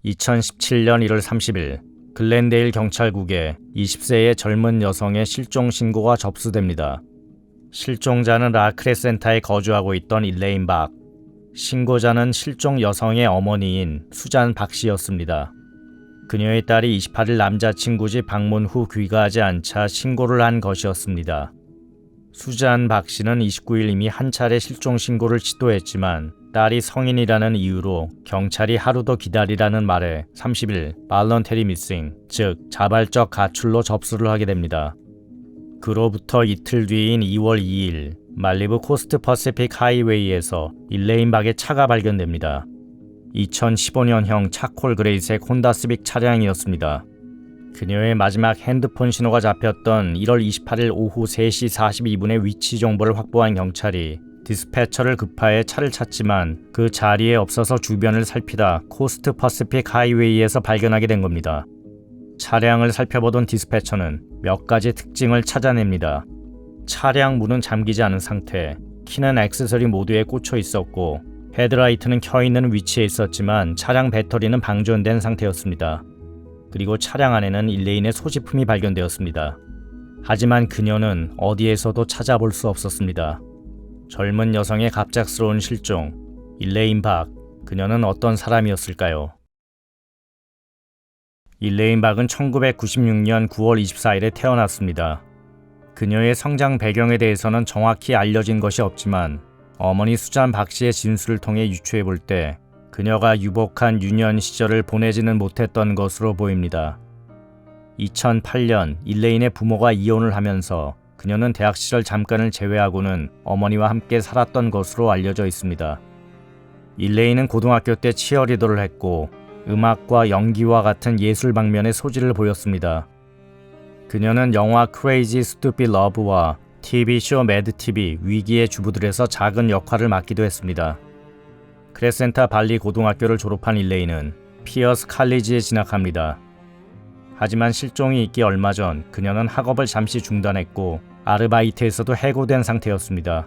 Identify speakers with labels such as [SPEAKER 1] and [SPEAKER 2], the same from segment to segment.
[SPEAKER 1] 2017년 1월 30일 글렌데일 경찰국에 20세의 젊은 여성의 실종 신고가 접수됩니다. 실종자는 라크레센타에 거주하고 있던 일레인 박. 신고자는 실종 여성의 어머니인 수잔 박 씨였습니다. 그녀의 딸이 28일 남자친구 집 방문 후 귀가하지 않자 신고를 한 것이었습니다. 수잔 박 씨는 29일 이미 한 차례 실종 신고를 시도했지만 딸이 성인이라는 이유로 경찰이 하루 더 기다리라는 말에 30일 발런테리 미싱, 즉 자발적 가출로 접수를 하게 됩니다. 그로부터 이틀 뒤인 2월 2일 말리부 코스트 퍼시픽 하이웨이에서 일레인 박의 차가 발견됩니다. 2015년형 차콜 그레이색 혼다 시빅 차량이었습니다. 그녀의 마지막 핸드폰 신호가 잡혔던 1월 28일 오후 3시 42분의 위치 정보를 확보한 경찰이 디스패처를 급하해 차를 찾지만 그 자리에 없어서 주변을 살피다 코스트 퍼시픽 하이웨이에서 발견하게 된 겁니다. 차량을 살펴보던 디스패처는 몇 가지 특징을 찾아냅니다. 차량 문은 잠기지 않은 상태, 키는 액세서리 모드에 꽂혀 있었고 헤드라이트는 켜있는 위치에 있었지만 차량 배터리는 방전된 상태였습니다. 그리고 차량 안에는 일레인의 소지품이 발견되었습니다. 하지만 그녀는 어디에서도 찾아볼 수 없었습니다. 젊은 여성의 갑작스러운 실종, 일레인 박, 그녀는 어떤 사람이었을까요? 일레인 박은 1996년 9월 24일에 태어났습니다. 그녀의 성장 배경에 대해서는 정확히 알려진 것이 없지만 어머니 수잔 박 씨의 진술을 통해 유추해 볼 때 그녀가 유복한 유년 시절을 보내지는 못했던 것으로 보입니다. 2008년 일레인의 부모가 이혼을 하면서 그녀는 대학 시절 잠깐을 제외하고는 어머니와 함께 살았던 것으로 알려져 있습니다. 일레인은 고등학교 때 치어리더를 했고 음악과 연기와 같은 예술 방면의 소질을 보였습니다. 그녀는 영화 크레이지 스투피드 러브와 TV쇼 매드TV 위기의 주부들에서 작은 역할을 맡기도 했습니다. 크레센타 발리 고등학교를 졸업한 일레인은 피어스 칼리지에 진학합니다. 하지만 실종이 있기 얼마 전 그녀는 학업을 잠시 중단했고 아르바이트에서도 해고된 상태였습니다.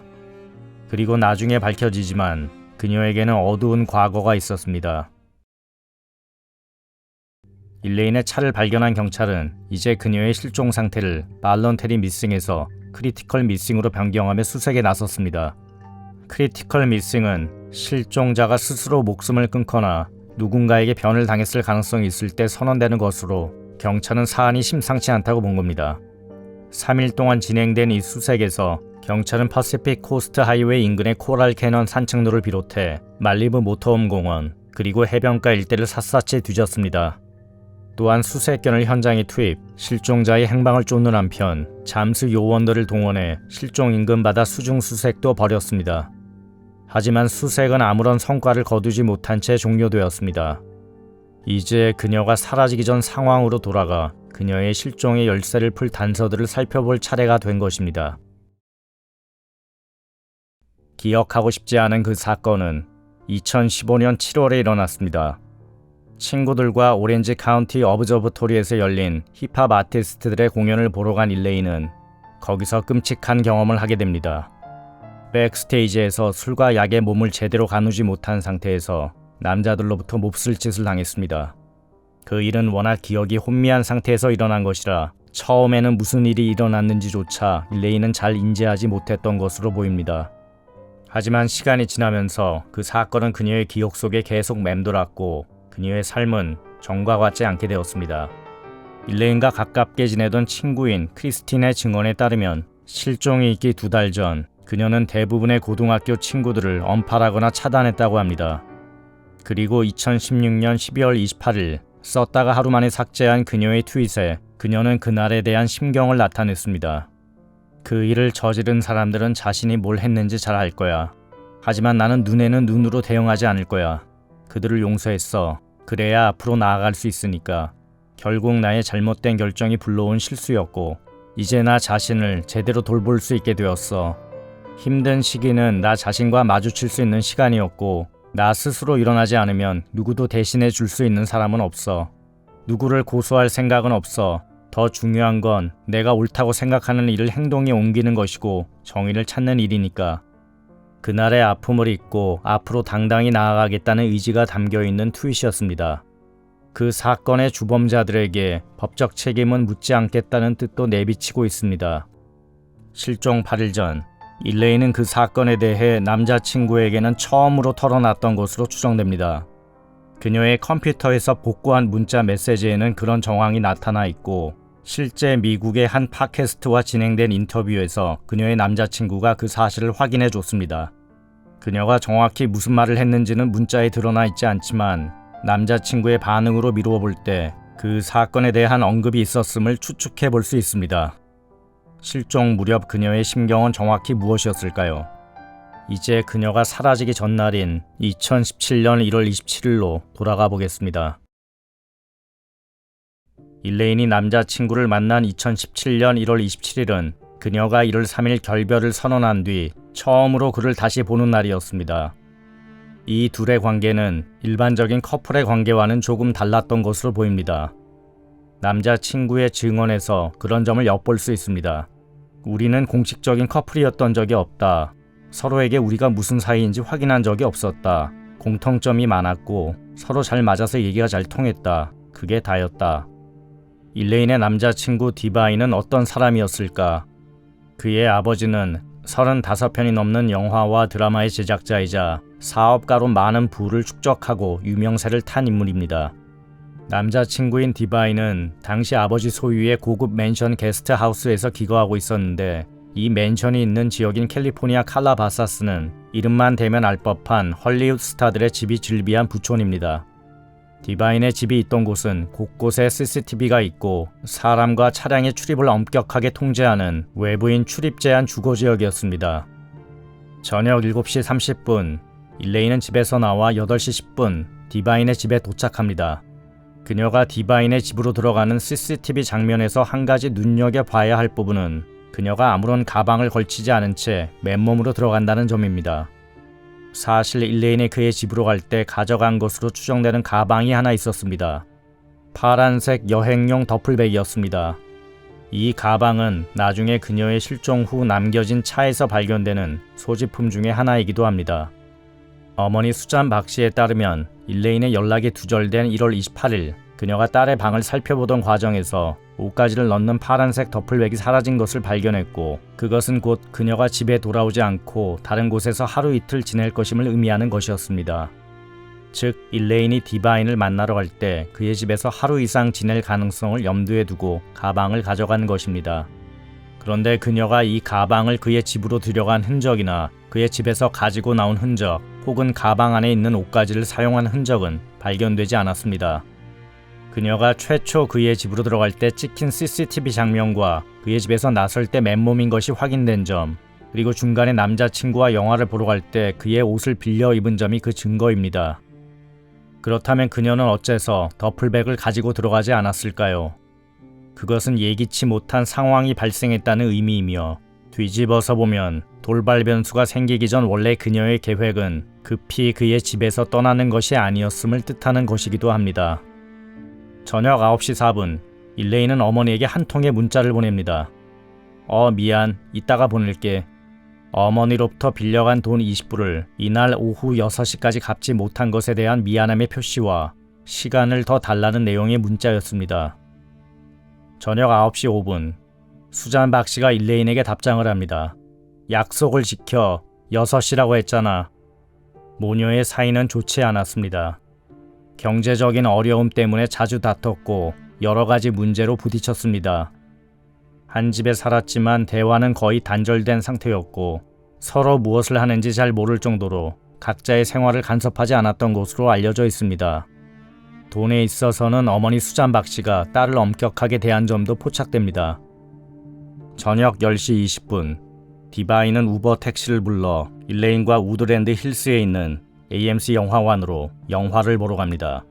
[SPEAKER 1] 그리고 나중에 밝혀지지만 그녀에게는 어두운 과거가 있었습니다. 일레인의 차를 발견한 경찰은 이제 그녀의 실종 상태를 발런테리 미싱에서 크리티컬 미싱으로 변경하며 수색에 나섰습니다. 크리티컬 미싱은 실종자가 스스로 목숨을 끊거나 누군가에게 변을 당했을 가능성이 있을 때 선언되는 것으로 경찰은 사안이 심상치 않다고 본 겁니다. 3일 동안 진행된 이 수색에서 경찰은 퍼시픽 코스트 하이웨이 인근의 코랄 캐넌 산책로를 비롯해 말리부 모터홈 공원 그리고 해변가 일대를 샅샅이 뒤졌습니다. 또한 수색견을 현장에 투입, 실종자의 행방을 쫓는 한편 잠수 요원들을 동원해 실종 인근 바다 수중 수색도 벌였습니다. 하지만 수색은 아무런 성과를 거두지 못한 채 종료되었습니다. 이제 그녀가 사라지기 전 상황으로 돌아가 그녀의 실종의 열쇠를 풀 단서들을 살펴볼 차례가 된 것입니다. 기억하고 싶지 않은 그 사건은 2015년 7월에 일어났습니다. 친구들과 오렌지 카운티 어브저버토리에서 열린 힙합 아티스트들의 공연을 보러 간 일레인은 거기서 끔찍한 경험을 하게 됩니다. 백스테이지에서 술과 약에 몸을 제대로 가누지 못한 상태에서 남자들로부터 몹쓸 짓을 당했습니다. 그 일은 워낙 기억이 혼미한 상태에서 일어난 것이라 처음에는 무슨 일이 일어났는지조차 일레인은 잘 인지하지 못했던 것으로 보입니다. 하지만 시간이 지나면서 그 사건은 그녀의 기억 속에 계속 맴돌았고 그녀의 삶은 전과 같지 않게 되었습니다. 일레인과 가깝게 지내던 친구인 크리스틴의 증언에 따르면 실종이 있기 2달 전 그녀는 대부분의 고등학교 친구들을 언팔하거나 차단했다고 합니다. 그리고 2016년 12월 28일 썼다가 하루 만에 삭제한 그녀의 트윗에 그녀는 그날에 대한 심경을 나타냈습니다. 그 일을 저지른 사람들은 자신이 뭘 했는지 잘 알 거야. 하지만 나는 눈에는 눈으로 대응하지 않을 거야. 그들을 용서했어. 그래야 앞으로 나아갈 수 있으니까. 결국 나의 잘못된 결정이 불러온 실수였고 이제 나 자신을 제대로 돌볼 수 있게 되었어. 힘든 시기는 나 자신과 마주칠 수 있는 시간이었고 나 스스로 일어나지 않으면 누구도 대신해 줄 수 있는 사람은 없어. 누구를 고소할 생각은 없어. 더 중요한 건 내가 옳다고 생각하는 일을 행동에 옮기는 것이고 정의를 찾는 일이니까. 그날의 아픔을 잊고 앞으로 당당히 나아가겠다는 의지가 담겨있는 트윗이었습니다. 그 사건의 주범자들에게 법적 책임은 묻지 않겠다는 뜻도 내비치고 있습니다. 실종 8일 전, 일레인은 그 사건에 대해 남자친구에게는 처음으로 털어놨던 것으로 추정됩니다. 그녀의 컴퓨터에서 복구한 문자 메시지에는 그런 정황이 나타나 있고, 실제 미국의 한 팟캐스트와 진행된 인터뷰에서 그녀의 남자친구가 그 사실을 확인해 줬습니다. 그녀가 정확히 무슨 말을 했는지는 문자에 드러나 있지 않지만 남자친구의 반응으로 미루어 볼 때 그 사건에 대한 언급이 있었음을 추측해 볼 수 있습니다. 실종 무렵 그녀의 심경은 정확히 무엇이었을까요? 이제 그녀가 사라지기 전날인 2017년 1월 27일로 돌아가 보겠습니다. 일레인이 남자친구를 만난 2017년 1월 27일은 그녀가 1월 3일 결별을 선언한 뒤 처음으로 그를 다시 보는 날이었습니다. 이 둘의 관계는 일반적인 커플의 관계와는 조금 달랐던 것으로 보입니다. 남자친구의 증언에서 그런 점을 엿볼 수 있습니다. 우리는 공식적인 커플이었던 적이 없다. 서로에게 우리가 무슨 사이인지 확인한 적이 없었다. 공통점이 많았고 서로 잘 맞아서 얘기가 잘 통했다. 그게 다였다. 일레인의 남자친구 디바인은 어떤 사람이었을까? 그의 아버지는 35편이 넘는 영화와 드라마의 제작자이자 사업가로 많은 부를 축적하고 유명세를 탄 인물입니다. 남자친구인 디바인은 당시 아버지 소유의 고급 맨션 게스트하우스에서 기거하고 있었는데, 이 맨션이 있는 지역인 캘리포니아 칼라바사스는 이름만 대면 알 법한 헐리우드 스타들의 집이 즐비한 부촌입니다. 디바인의 집이 있던 곳은 곳곳에 CCTV가 있고 사람과 차량의 출입을 엄격하게 통제하는 외부인 출입 제한 주거지역이었습니다. 저녁 7시 30분, 일레인은 집에서 나와 8시 10분 디바인의 집에 도착합니다. 그녀가 디바인의 집으로 들어가는 CCTV 장면에서 한 가지 눈여겨봐야 할 부분은 그녀가 아무런 가방을 걸치지 않은 채 맨몸으로 들어간다는 점입니다. 사실 일레인이 그의 집으로 갈 때 가져간 것으로 추정되는 가방이 하나 있었습니다. 파란색 여행용 더플백이었습니다. 이 가방은 나중에 그녀의 실종 후 남겨진 차에서 발견되는 소지품 중의 하나이기도 합니다. 어머니 수잔 박 씨에 따르면 일레인의 연락이 두절된 1월 28일 그녀가 딸의 방을 살펴보던 과정에서 옷가지를 넣는 파란색 더플백이 사라진 것을 발견했고, 그것은 곧 그녀가 집에 돌아오지 않고 다른 곳에서 하루 이틀 지낼 것임을 의미하는 것이었습니다. 즉, 일레인이 디바인을 만나러 갈 때 그의 집에서 하루 이상 지낼 가능성을 염두에 두고 가방을 가져간 것입니다. 그런데 그녀가 이 가방을 그의 집으로 들여간 흔적이나 그의 집에서 가지고 나온 흔적, 혹은 가방 안에 있는 옷가지를 사용한 흔적은 발견되지 않았습니다. 그녀가 최초 그의 집으로 들어갈 때 찍힌 CCTV 장면과 그의 집에서 나설 때 맨몸인 것이 확인된 점, 그리고 중간에 남자친구와 영화를 보러 갈 때 그의 옷을 빌려 입은 점이 그 증거입니다. 그렇다면 그녀는 어째서 더플백을 가지고 들어가지 않았을까요? 그것은 예기치 못한 상황이 발생했다는 의미이며, 뒤집어서 보면 돌발 변수가 생기기 전 원래 그녀의 계획은 급히 그의 집에서 떠나는 것이 아니었음을 뜻하는 것이기도 합니다. 저녁 9시 4분, 일레인은 어머니에게 한 통의 문자를 보냅니다. 미안, 이따가 보낼게. 어머니로부터 빌려간 돈 20불을 이날 오후 6시까지 갚지 못한 것에 대한 미안함의 표시와 시간을 더 달라는 내용의 문자였습니다. 저녁 9시 5분, 수잔 박 씨가 일레인에게 답장을 합니다. 약속을 지켜, 6시라고 했잖아. 모녀의 사이는 좋지 않았습니다. 경제적인 어려움 때문에 자주 다퉜고 여러 가지 문제로 부딪혔습니다. 한 집에 살았지만 대화는 거의 단절된 상태였고 서로 무엇을 하는지 잘 모를 정도로 각자의 생활을 간섭하지 않았던 것으로 알려져 있습니다. 돈에 있어서는 어머니 수잔 박 씨가 딸을 엄격하게 대한 점도 포착됩니다. 저녁 10시 20분, 디바인은 우버 택시를 불러 일레인과 우드랜드 힐스에 있는 AMC 영화관으로 영화를 보러 갑니다.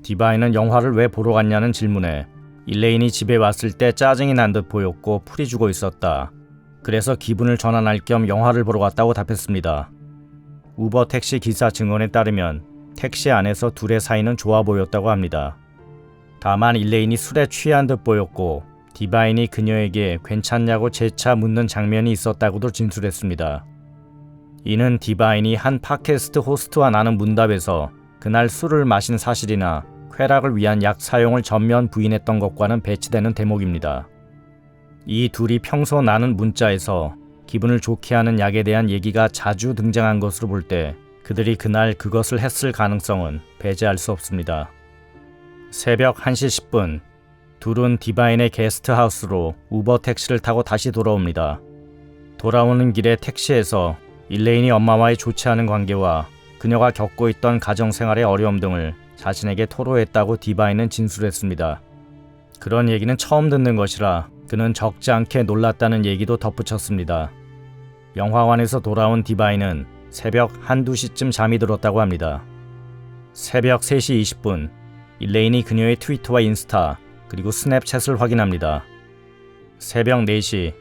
[SPEAKER 1] 디바인은 영화를 왜 보러 갔냐는 질문에 일레인이 집에 왔을 때 짜증이 난 듯 보였고 풀이 주고 있었다. 그래서 기분을 전환할 겸 영화를 보러 갔다고 답했습니다. 우버 택시 기사 증언에 따르면 택시 안에서 둘의 사이는 좋아 보였다고 합니다. 다만 일레인이 술에 취한 듯 보였고 디바인이 그녀에게 괜찮냐고 재차 묻는 장면이 있었다고도 진술했습니다. 이는 디바인이 한 팟캐스트 호스트와 나눈 문답에서 그날 술을 마신 사실이나 쾌락을 위한 약 사용을 전면 부인했던 것과는 배치되는 대목입니다. 이 둘이 평소 나눈 문자에서 기분을 좋게 하는 약에 대한 얘기가 자주 등장한 것으로 볼 때 그들이 그날 그것을 했을 가능성은 배제할 수 없습니다. 새벽 1시 10분, 둘은 디바인의 게스트하우스로 우버 택시를 타고 다시 돌아옵니다. 돌아오는 길에 택시에서 일레인이 엄마와의 좋지 않은 관계와 그녀가 겪고 있던 가정생활의 어려움 등을 자신에게 토로했다고 디바인은 진술했습니다. 그런 얘기는 처음 듣는 것이라 그는 적지 않게 놀랐다는 얘기도 덧붙였습니다. 영화관에서 돌아온 디바인은 새벽 1, 2시쯤 잠이 들었다고 합니다. 새벽 3시 20분, 일레인이 그녀의 트위터와 인스타 그리고 스냅챗을 확인합니다. 새벽 4시,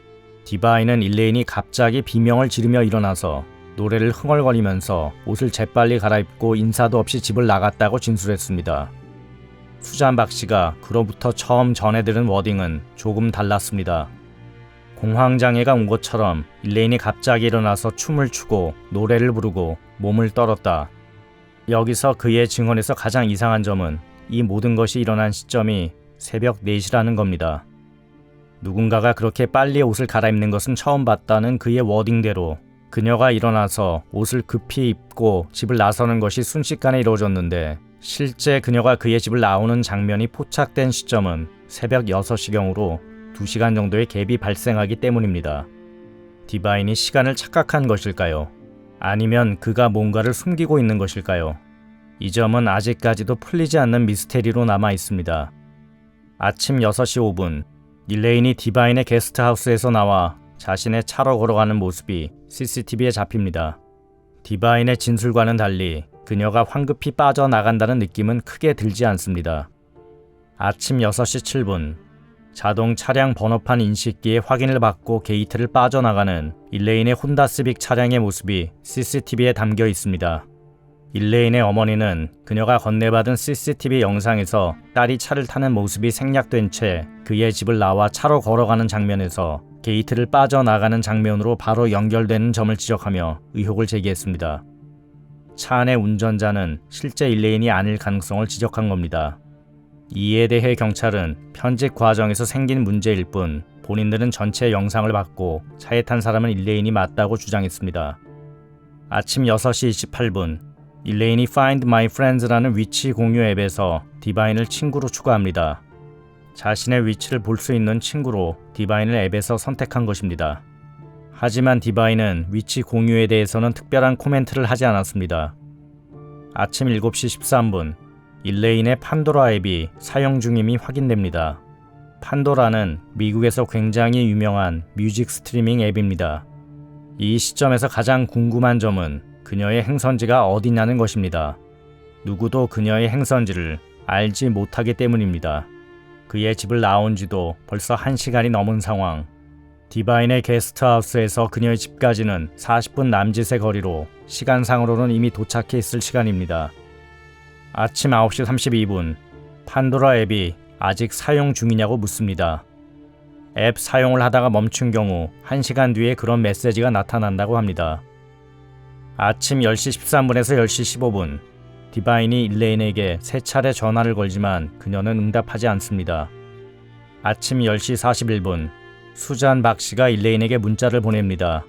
[SPEAKER 1] 디바인은 일레인이 갑자기 비명을 지르며 일어나서 노래를 흥얼거리면서 옷을 재빨리 갈아입고 인사도 없이 집을 나갔다고 진술했습니다. 수잔 박씨가 그로부터 처음 전해 들은 워딩은 조금 달랐습니다. 공황장애가 온 것처럼 일레인이 갑자기 일어나서 춤을 추고 노래를 부르고 몸을 떨었다. 여기서 그의 증언에서 가장 이상한 점은 이 모든 것이 일어난 시점이 새벽 4시라는 겁니다. 누군가가 그렇게 빨리 옷을 갈아입는 것은 처음 봤다는 그의 워딩대로 그녀가 일어나서 옷을 급히 입고 집을 나서는 것이 순식간에 이루어졌는데 실제 그녀가 그의 집을 나오는 장면이 포착된 시점은 새벽 6시경으로 2시간 정도의 갭이 발생하기 때문입니다. 디바인이 시간을 착각한 것일까요? 아니면 그가 뭔가를 숨기고 있는 것일까요? 이 점은 아직까지도 풀리지 않는 미스테리로 남아 있습니다. 아침 6시 5분, 일레인이 디바인의 게스트하우스에서 나와 자신의 차로 걸어가는 모습이 CCTV에 잡힙니다. 디바인의 진술과는 달리 그녀가 황급히 빠져나간다는 느낌은 크게 들지 않습니다. 아침 6시 7분, 자동 차량 번호판 인식기에 확인을 받고 게이트를 빠져나가는 일레인의 혼다 시빅 차량의 모습이 CCTV에 담겨 있습니다. 일레인의 어머니는 그녀가 건네받은 CCTV 영상에서 딸이 차를 타는 모습이 생략된 채 그의 집을 나와 차로 걸어가는 장면에서 게이트를 빠져나가는 장면으로 바로 연결되는 점을 지적하며 의혹을 제기했습니다. 차 안의 운전자는 실제 일레인이 아닐 가능성을 지적한 겁니다. 이에 대해 경찰은 편집 과정에서 생긴 문제일 뿐 본인들은 전체 영상을 봤고 차에 탄 사람은 일레인이 맞다고 주장했습니다. 아침 6시 28분, 일레인이 Find My Friends라는 위치 공유 앱에서 디바인을 친구로 추가합니다. 자신의 위치를 볼 수 있는 친구로 디바인을 앱에서 선택한 것입니다. 하지만 디바인은 위치 공유에 대해서는 특별한 코멘트를 하지 않았습니다. 아침 7시 13분, 일레인의 판도라 앱이 사용 중임이 확인됩니다. 판도라는 미국에서 굉장히 유명한 뮤직 스트리밍 앱입니다. 이 시점에서 가장 궁금한 점은 그녀의 행선지가 어디냐는 것입니다. 누구도 그녀의 행선지를 알지 못하기 때문입니다. 그의 집을 나온 지도 벌써 1시간이 넘은 상황. 디바인의 게스트하우스에서 그녀의 집까지는 40분 남짓의 거리로 시간상으로는 이미 도착해 있을 시간입니다. 아침 9시 32분, 판도라 앱이 아직 사용 중이냐고 묻습니다. 앱 사용을 하다가 멈춘 경우 1시간 뒤에 그런 메시지가 나타난다고 합니다. 아침 10시 13분에서 10시 15분, 디바인이 일레인에게 3차례 전화를 걸지만 그녀는 응답하지 않습니다. 아침 10시 41분, 수잔 박씨가 일레인에게 문자를 보냅니다.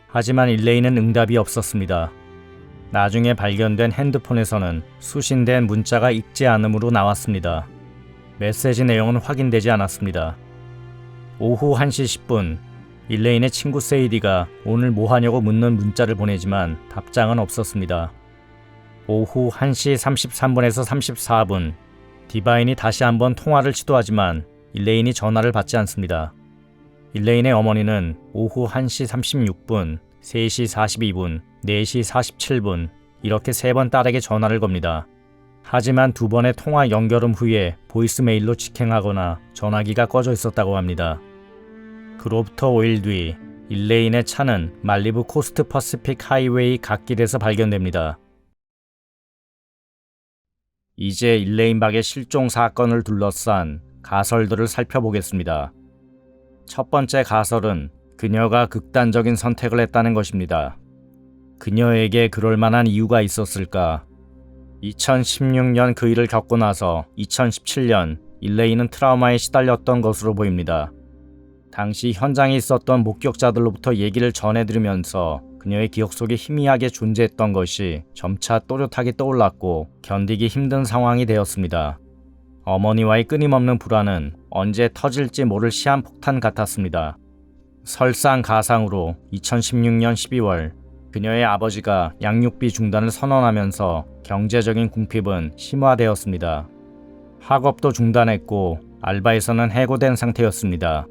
[SPEAKER 1] 하지만 일레인은 응답이 없었습니다. 나중에 발견된 핸드폰에서는 수신된 문자가 읽지 않음으로 나왔습니다. 메시지 내용은 확인되지 않았습니다. 오후 1시 10분, 일레인의 친구 세이디가 오늘 뭐 하냐고 묻는 문자를 보내지만 답장은 없었습니다. 오후 1시 33분에서 34분, 디바인이 다시 한번 통화를 시도하지만 일레인이 전화를 받지 않습니다. 일레인의 어머니는 오후 1시 36분, 3시 42분, 4시 47분 이렇게 3번 딸에게 전화를 겁니다. 하지만 2번의 통화 연결음 후에 보이스메일로 직행하거나 전화기가 꺼져 있었다고 합니다. 그로부터 5일 뒤 일레인의 차는 말리부 코스트 퍼시픽 하이웨이 갓길에서 발견됩니다. 이제 일레인 박의 실종 사건을 둘러싼 가설들을 살펴보겠습니다. 첫 번째 가설은 그녀가 극단적인 선택을 했다는 것입니다. 그녀에게 그럴 만한 이유가 있었을까? 2016년 그 일을 겪고 나서 2017년 일레이는 트라우마에 시달렸던 것으로 보입니다. 당시 현장에 있었던 목격자들로부터 얘기를 전해 들으면서 그녀의 기억 속에 희미하게 존재했던 것이 점차 또렷하게 떠올랐고 견디기 힘든 상황이 되었습니다. 어머니와의 끊임없는 불안은 언제 터질지 모를 시한폭탄 같았습니다. 설상가상으로 2016년 12월 그녀의 아버지가 양육비 중단을 선언하면서 경제적인 궁핍은 심화되었습니다. 학업도 중단했고 알바에서는 해고된 상태였습니다.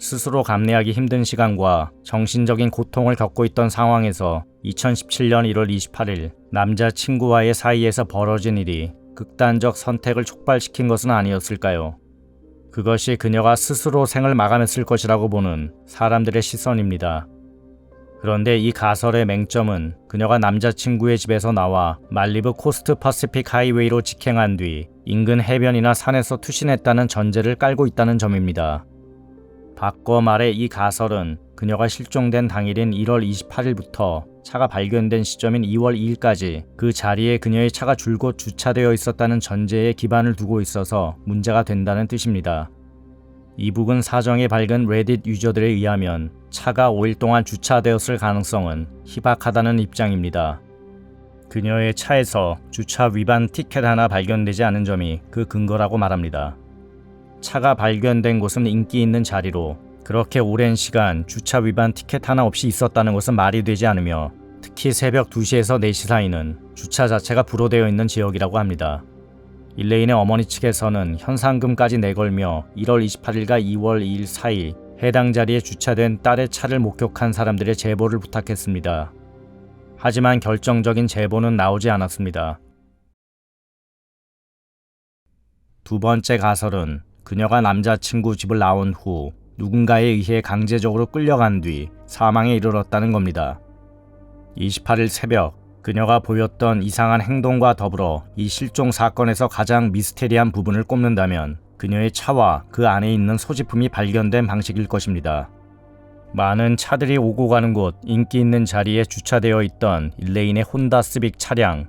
[SPEAKER 1] 스스로 감내하기 힘든 시간과 정신적인 고통을 겪고 있던 상황에서 2017년 1월 28일 남자친구와의 사이에서 벌어진 일이 극단적 선택을 촉발시킨 것은 아니었을까요? 그것이 그녀가 스스로 생을 마감했을 것이라고 보는 사람들의 시선입니다. 그런데 이 가설의 맹점은 그녀가 남자친구의 집에서 나와 말리부 코스트 퍼시픽 하이웨이로 직행한 뒤 인근 해변이나 산에서 투신했다는 전제를 깔고 있다는 점입니다. 바꿔 말해 이 가설은 그녀가 실종된 당일인 1월 28일부터 차가 발견된 시점인 2월 2일까지 그 자리에 그녀의 차가 줄곧 주차되어 있었다는 전제에 기반을 두고 있어서 문제가 된다는 뜻입니다. 이북은 사정이 밝은 레딧 유저들에 의하면 차가 5일 동안 주차되었을 가능성은 희박하다는 입장입니다. 그녀의 차에서 주차 위반 티켓 하나 발견되지 않은 점이 그 근거라고 말합니다. 차가 발견된 곳은 인기 있는 자리로 그렇게 오랜 시간 주차 위반 티켓 하나 없이 있었다는 것은 말이 되지 않으며 특히 새벽 2시에서 4시 사이는 주차 자체가 불허되어 있는 지역이라고 합니다. 일레인의 어머니 측에서는 현상금까지 내걸며 1월 28일과 2월 2일 사이 해당 자리에 주차된 딸의 차를 목격한 사람들의 제보를 부탁했습니다. 하지만 결정적인 제보는 나오지 않았습니다. 두 번째 가설은 그녀가 남자친구 집을 나온 후 누군가에 의해 강제적으로 끌려간 뒤 사망에 이르렀다는 겁니다. 28일 새벽 그녀가 보였던 이상한 행동과 더불어 이 실종 사건에서 가장 미스테리한 부분을 꼽는다면 그녀의 차와 그 안에 있는 소지품이 발견된 방식일 것입니다. 많은 차들이 오고 가는 곳 인기 있는 자리에 주차되어 있던 일레인의 혼다 시빅 차량.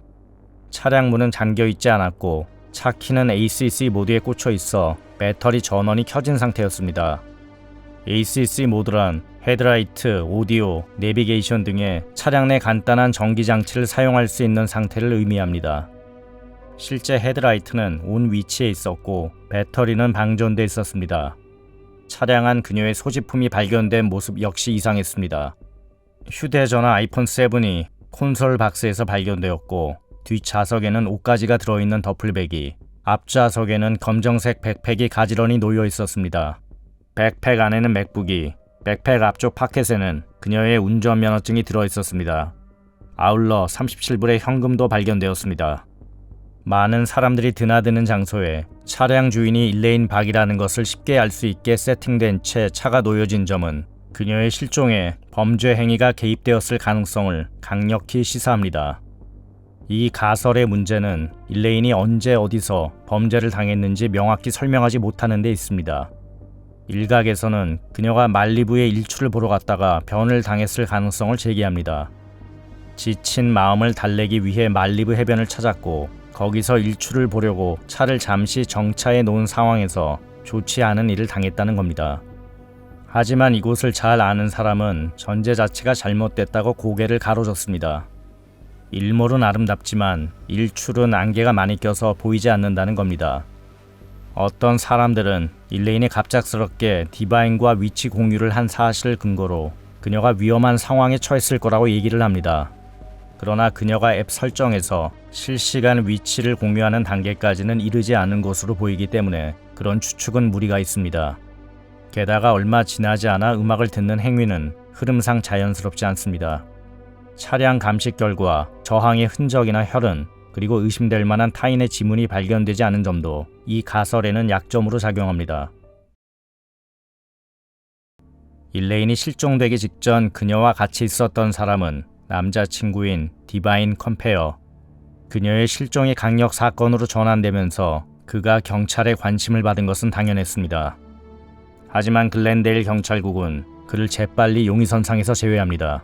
[SPEAKER 1] 차량 문은 잠겨 있지 않았고 차 키는 ACC 모드에 꽂혀 있어 배터리 전원이 켜진 상태였습니다. ACC 모드란 헤드라이트, 오디오, 내비게이션 등의 차량 내 간단한 전기장치를 사용할 수 있는 상태를 의미합니다. 실제 헤드라이트는 온 위치에 있었고 배터리는 방전돼 있었습니다. 차량 안 그녀의 소지품이 발견된 모습 역시 이상했습니다. 휴대전화 아이폰 7이 콘솔 박스에서 발견되었고 뒷좌석에는 옷가지가 들어있는 더플백이, 앞좌석에는 검정색 백팩이 가지런히 놓여 있었습니다. 백팩 안에는 맥북이, 백팩 앞쪽 파켓에는 그녀의 운전면허증이 들어있었습니다. 아울러 37불의 현금도 발견되었습니다. 많은 사람들이 드나드는 장소에 차량 주인이 일레인 박이라는 것을 쉽게 알 수 있게 세팅된 채 차가 놓여진 점은 그녀의 실종에 범죄 행위가 개입되었을 가능성을 강력히 시사합니다. 이 가설의 문제는 일레인이 언제 어디서 범죄를 당했는지 명확히 설명하지 못하는 데 있습니다. 일각에서는 그녀가 말리부의 일출을 보러 갔다가 변을 당했을 가능성을 제기합니다. 지친 마음을 달래기 위해 말리부 해변을 찾았고 거기서 일출을 보려고 차를 잠시 정차해 놓은 상황에서 좋지 않은 일을 당했다는 겁니다. 하지만 이곳을 잘 아는 사람은 전제 자체가 잘못됐다고 고개를 가로젓습니다. 일몰은 아름답지만 일출은 안개가 많이 껴서 보이지 않는다는 겁니다. 어떤 사람들은 일레인이 갑작스럽게 디바인과 위치 공유를 한 사실을 근거로 그녀가 위험한 상황에 처했을 거라고 얘기를 합니다. 그러나 그녀가 앱 설정에서 실시간 위치를 공유하는 단계까지는 이르지 않은 것으로 보이기 때문에 그런 추측은 무리가 있습니다. 게다가 얼마 지나지 않아 음악을 듣는 행위는 흐름상 자연스럽지 않습니다. 차량 감식 결과 저항의 흔적이나 혈흔, 그리고 의심될 만한 타인의 지문이 발견되지 않은 점도 이 가설에는 약점으로 작용합니다. 일레인이 실종되기 직전 그녀와 같이 있었던 사람은 남자친구인 디바인 컴페어. 그녀의 실종이 강력 사건으로 전환되면서 그가 경찰의 관심을 받은 것은 당연했습니다. 하지만 글렌데일 경찰국은 그를 재빨리 용의선상에서 제외합니다.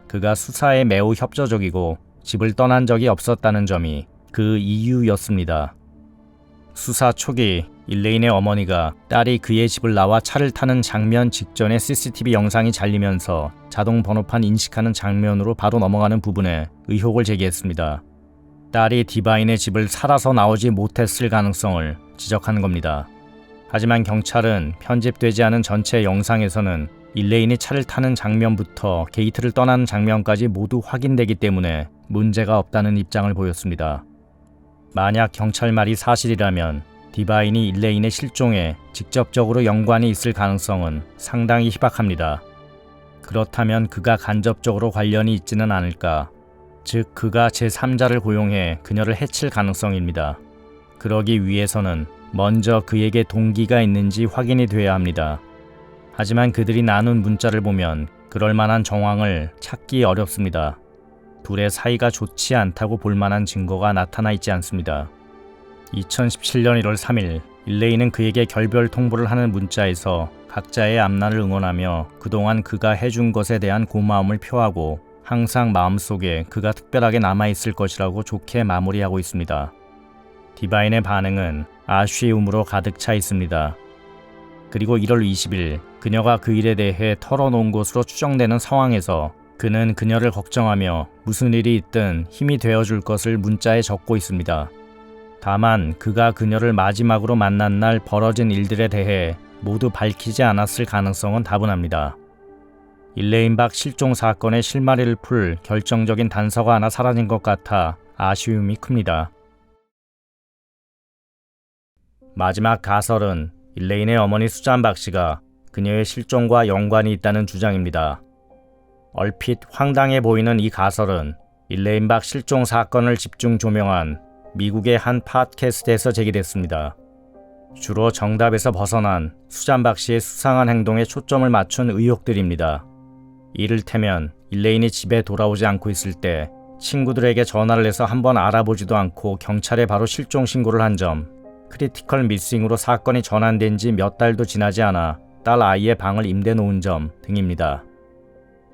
[SPEAKER 1] 그가 수사에 매우 협조적이고 집을 떠난 적이 없었다는 점이 그 이유였습니다. 수사 초기 일레인의 어머니가 딸이 그의 집을 나와 차를 타는 장면 직전에 CCTV 영상이 잘리면서 자동 번호판 인식하는 장면으로 바로 넘어가는 부분에 의혹을 제기했습니다. 딸이 디바인의 집을 살아서 나오지 못했을 가능성을 지적한 겁니다. 하지만 경찰은 편집되지 않은 전체 영상에서는 일레인이 차를 타는 장면부터 게이트를 떠나는 장면까지 모두 확인되기 때문에 문제가 없다는 입장을 보였습니다. 만약 경찰 말이 사실이라면 디바인이 일레인의 실종에 직접적으로 연관이 있을 가능성은 상당히 희박합니다. 그렇다면 그가 간접적으로 관련이 있지는 않을까, 즉 그가 제3자를 고용해 그녀를 해칠 가능성입니다. 그러기 위해서는 먼저 그에게 동기가 있는지 확인이 돼야 합니다. 하지만 그들이 나눈 문자를 보면 그럴 만한 정황을 찾기 어렵습니다. 둘의 사이가 좋지 않다고 볼 만한 증거가 나타나 있지 않습니다. 2017년 1월 3일 일레인은 그에게 결별 통보를 하는 문자에서 각자의 앞날을 응원하며 그동안 그가 해준 것에 대한 고마움을 표하고 항상 마음속에 그가 특별하게 남아있을 것이라고 좋게 마무리하고 있습니다. 디바인의 반응은 아쉬움으로 가득 차 있습니다. 그리고 1월 20일 그녀가 그 일에 대해 털어놓은 것으로 추정되는 상황에서 그는 그녀를 걱정하며 무슨 일이 있든 힘이 되어줄 것을 문자에 적고 있습니다. 다만 그가 그녀를 마지막으로 만난 날 벌어진 일들에 대해 모두 밝히지 않았을 가능성은 다분합니다. 일레인 박 실종 사건의 실마리를 풀 결정적인 단서가 하나 사라진 것 같아 아쉬움이 큽니다. 마지막 가설은 일레인의 어머니 수잔 박 씨가 그녀의 실종과 연관이 있다는 주장입니다. 얼핏 황당해 보이는 이 가설은 일레인 박 실종 사건을 집중 조명한 미국의 한 팟캐스트에서 제기됐습니다. 주로 정답에서 벗어난 수잔 박 씨의 수상한 행동에 초점을 맞춘 의혹들입니다. 이를테면 일레인이 집에 돌아오지 않고 있을 때 친구들에게 전화를 해서 한번 알아보지도 않고 경찰에 바로 실종 신고를 한 점, 크리티컬 미싱으로 사건이 전환된 지 몇 달도 지나지 않아 딸 아이의 방을 임대 놓은 점 등입니다.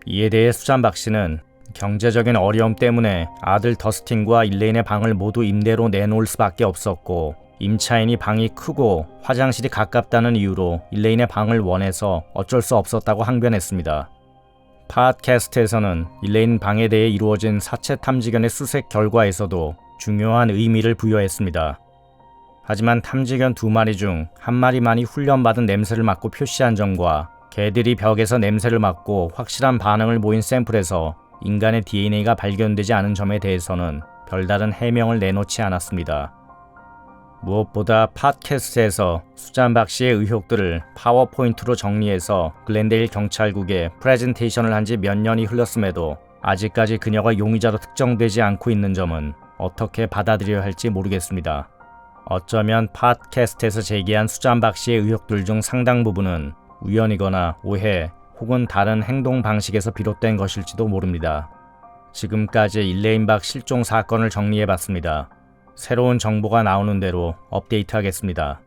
[SPEAKER 1] 이에 대해 수잔 박 씨는 경제적인 어려움 때문에 아들 더스틴과 일레인의 방을 모두 임대로 내놓을 수밖에 없었고, 임차인이 방이 크고 화장실이 가깝다는 이유로 일레인의 방을 원해서 어쩔 수 없었다고 항변했습니다. 팟캐스트에서는 일레인 방에 대해 이루어진 사체 탐지견의 수색 결과에서도 중요한 의미를 부여했습니다. 하지만 탐지견 2마리 중 1마리만이 훈련받은 냄새를 맡고 표시한 점과 개들이 벽에서 냄새를 맡고 확실한 반응을 보인 샘플에서 인간의 DNA가 발견되지 않은 점에 대해서는 별다른 해명을 내놓지 않았습니다. 무엇보다 팟캐스트에서 수잔 박 씨의 의혹들을 파워포인트로 정리해서 글렌데일 경찰국에 프레젠테이션을 한 지 몇 년이 흘렀음에도 아직까지 그녀가 용의자로 특정되지 않고 있는 점은 어떻게 받아들여야 할지 모르겠습니다. 어쩌면 팟캐스트에서 제기한 수잔 박 씨의 의혹들 중 상당 부분은 우연이거나 오해 혹은 다른 행동 방식에서 비롯된 것일지도 모릅니다. 지금까지 일레인 박 실종 사건을 정리해봤습니다. 새로운 정보가 나오는 대로 업데이트하겠습니다.